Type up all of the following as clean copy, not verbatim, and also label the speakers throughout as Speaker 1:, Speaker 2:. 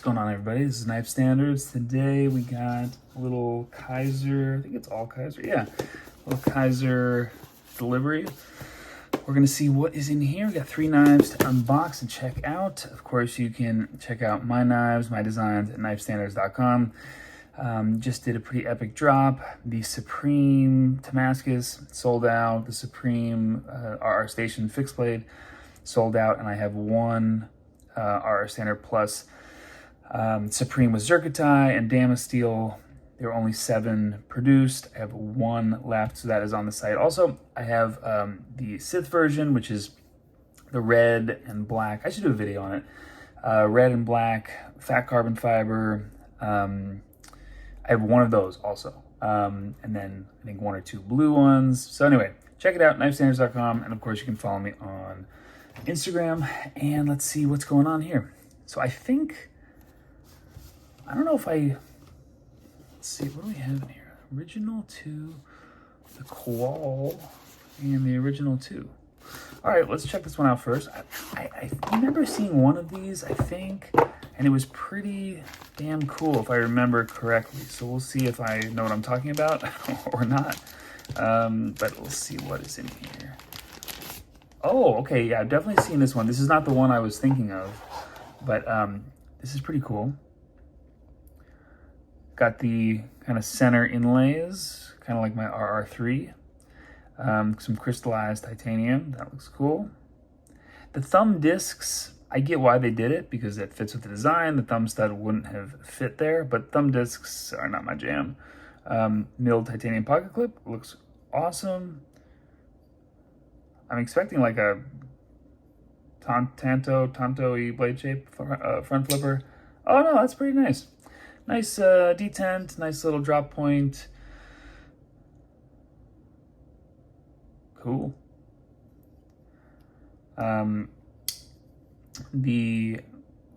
Speaker 1: What's going on, everybody? This is Knife Standards. Today we got a little Kizer, I think it's all Kizer, yeah. A little Kizer delivery. We're gonna see what is in here. We got 3 knives to unbox and check out. Of course, you can check out my knives, my designs at knifestandards.com. Just did a pretty epic drop. The Supreme Damascus sold out. The Supreme RR Station fixed blade sold out, and I have one RR Standard Plus Supreme with Zircotai and Damasteel. There are only 7 produced. I have 1 left, so that is on the site. Also, I have the Sith version, which is the red and black. I should do a video on it. Red and black, fat carbon fiber. I have 1 of those also. And then I think 1 or 2 blue ones. So anyway, check it out, knifestandards.com. And of course, you can follow me on Instagram. And let's see what's going on here. So I don't know if let's see, what do we have in here? Original 2, the Qual, and the original 2. All right, let's check this one out first. I remember seeing one of these, I think, and it was pretty damn cool if I remember correctly. So we'll see if I know what I'm talking about or not. But we'll see what is in here. Oh, okay, yeah, I've definitely seen this one. This is not the one I was thinking of, but this is pretty cool. Got the kind of center inlays, kind of like my RR3. Some crystallized titanium, that looks cool. The thumb discs, I get why they did it because it fits with the design. The thumb stud wouldn't have fit there, but thumb discs are not my jam. Milled titanium pocket clip, looks awesome. I'm expecting like a Tanto-y blade shape front flipper. Oh no, that's pretty nice. Nice detent, nice little drop point. Cool. The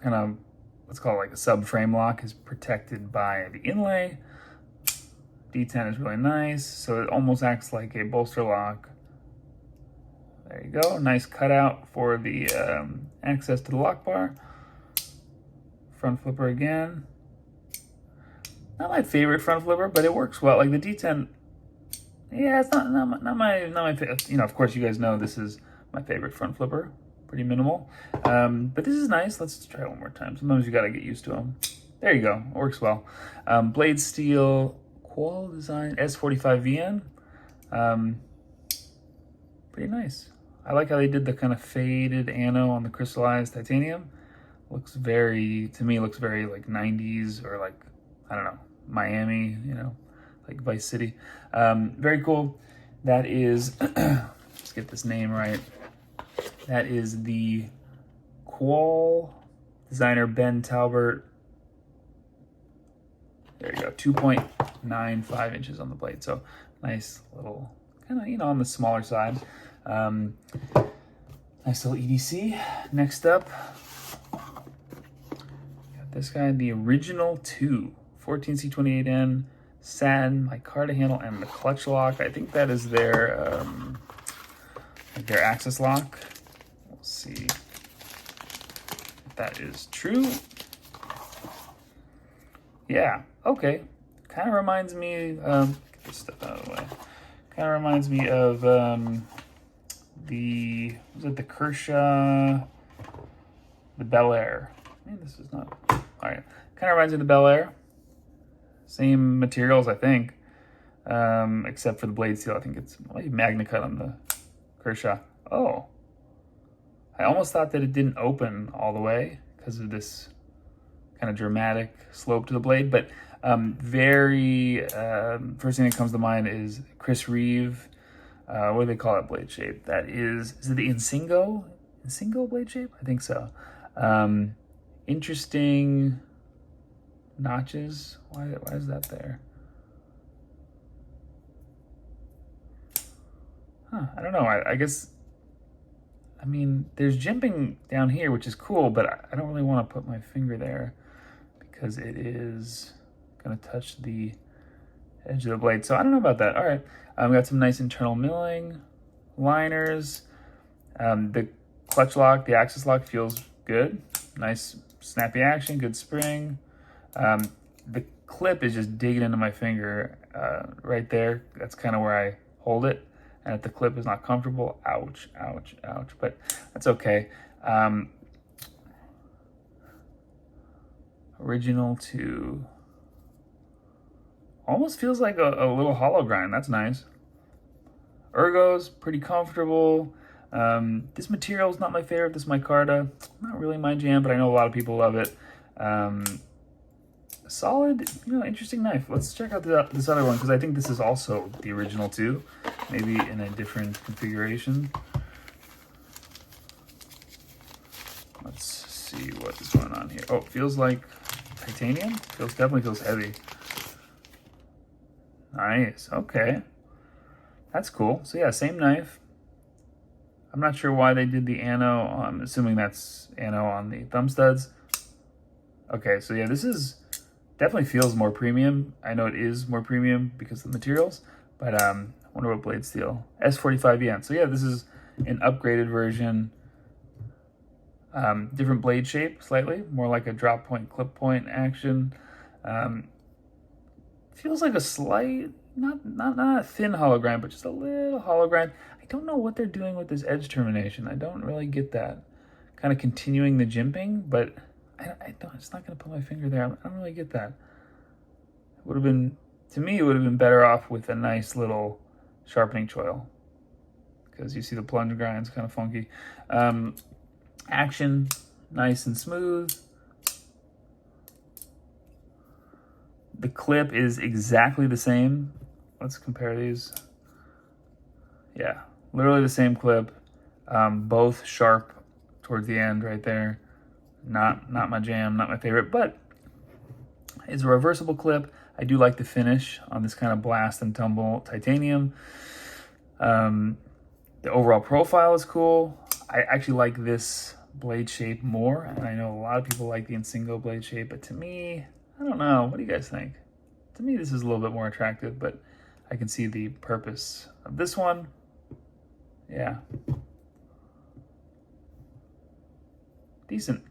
Speaker 1: kind of, let's call it like a subframe lock, is protected by the inlay. Detent is really nice, so it almost acts like a bolster lock. There you go, nice cutout for the access to the lock bar. Front flipper again. Not my favorite front flipper, but it works well. Like the detent, yeah, it's not my favorite. You know, of course, you guys know this is my favorite front flipper. Pretty minimal, but this is nice. Let's try it one more time. Sometimes you gotta get used to them. There you go, it works well. Blade steel, Qual design, S45VN. Pretty nice. I like how they did the kind of faded ano on the crystallized titanium. Looks very, to me, looks very like 90s or like, I don't know, Miami, you know, like Vice City. Very cool. That is, let's get this name right. That is the Qual designer Ben Talbert. There you go, 2.95 inches on the blade. So nice little, kind of, you know, on the smaller side. Nice little EDC. Next up, got this guy, the original 2. 14C28N, satin, micarta handle, and the clutch lock. I think that is their access lock. We'll see if that is true. Yeah, okay. Kind of reminds me of, get this stuff out of the way. Kind of reminds me of the Kershaw, the Bel Air. Man, this is not, all right. Kind of reminds me of the Bel Air. Same materials, I think, except for the blade steel. I think it's like Magna Cut on the Kershaw. Oh, I almost thought that it didn't open all the way because of this kind of dramatic slope to the blade. But first thing that comes to mind is Chris Reeve. What do they call that blade shape? That is it the Insingo? Insingo blade shape? I think so. Interesting notches. Why is that there? Huh, I don't know. I guess, I mean, there's jimping down here, which is cool, but I don't really want to put my finger there because it is going to touch the edge of the blade. So I don't know about that. All right. Got some nice internal milling, liners. The clutch lock, the axis lock feels good. Nice snappy action, good spring. The clip is just digging into my finger right there. That's kind of where I hold it. And if the clip is not comfortable, ouch, ouch, ouch. But that's okay. Original to almost feels like a little hollow grind. That's nice. Ergo's pretty comfortable. This material is not my favorite. This micarta, not really my jam, but I know a lot of people love it. Solid, interesting knife. Let's check out this other one because I think this is also the original too, maybe in a different configuration. Let's see what is going on here. Oh, it feels like titanium. Definitely feels heavy. Nice. Okay, that's cool. So yeah, same knife. I'm not sure why they did the ano. I'm assuming that's ano on the thumb studs. Okay, so yeah, this is definitely feels more premium. I know it is more premium because of the materials, but I wonder what blade steel. S45EN. So yeah, this is an upgraded version. Different blade shape, slightly more like a drop point, clip point action. Feels like a slight, not a thin hollow grind, but just a little hollow grind. I don't know what they're doing with this edge termination. I don't really get that. Kind of continuing the jimping, but I don't. It's not going to put my finger there. I don't really get that. It would have been, to me, it would have been better off with a nice little sharpening choil, because you see the plunge grind's kind of funky. Action, nice and smooth. The clip is exactly the same. Let's compare these. Yeah, literally the same clip. Both sharp towards the end right there. Not my jam, not my favorite, but it's a reversible clip. I do like the finish on this kind of blast and tumble titanium. The overall profile is cool. I actually like this blade shape more, and I know a lot of people like the Insingo blade shape, but to me, I don't know. What do you guys think? To me, this is a little bit more attractive, but I can see the purpose of this one. Yeah. Decent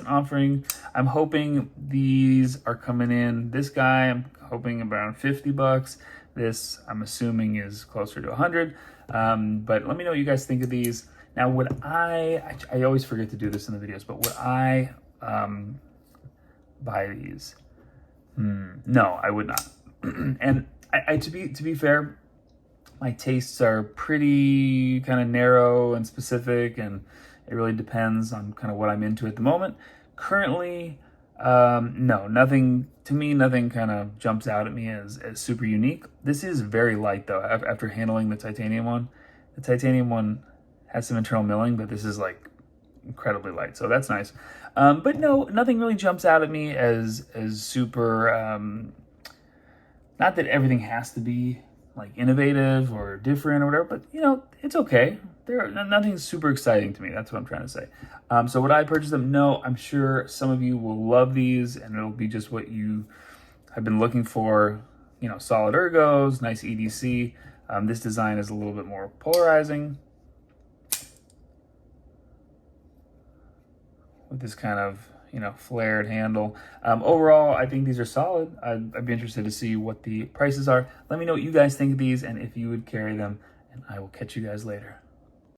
Speaker 1: offering. I'm hoping these are coming in. This guy, I'm hoping around 50 bucks. This, I'm assuming, is closer to 100. But let me know what you guys think of these. Now, would I always forget to do this in the videos, but would I buy these? No, I would not. And to be fair, my tastes are pretty kind of narrow and specific, and it really depends on kind of what I'm into at the moment. Currently, no, nothing kind of jumps out at me as super unique. This is very light though. After handling the titanium one has some internal milling, but this is like incredibly light, so that's nice. But no, nothing really jumps out at me as super. Not that everything has to be like innovative or different or whatever, but it's okay. Nothing's super exciting to me. That's what I'm trying to say. So would I purchase them? No, I'm sure some of you will love these, and it'll be just what you have been looking for. Solid ergos, nice EDC. This design is a little bit more polarizing, with this kind of flared handle. Overall, I think these are solid. I'd be interested to see what the prices are. Let me know what you guys think of these and if you would carry them, and I will catch you guys later.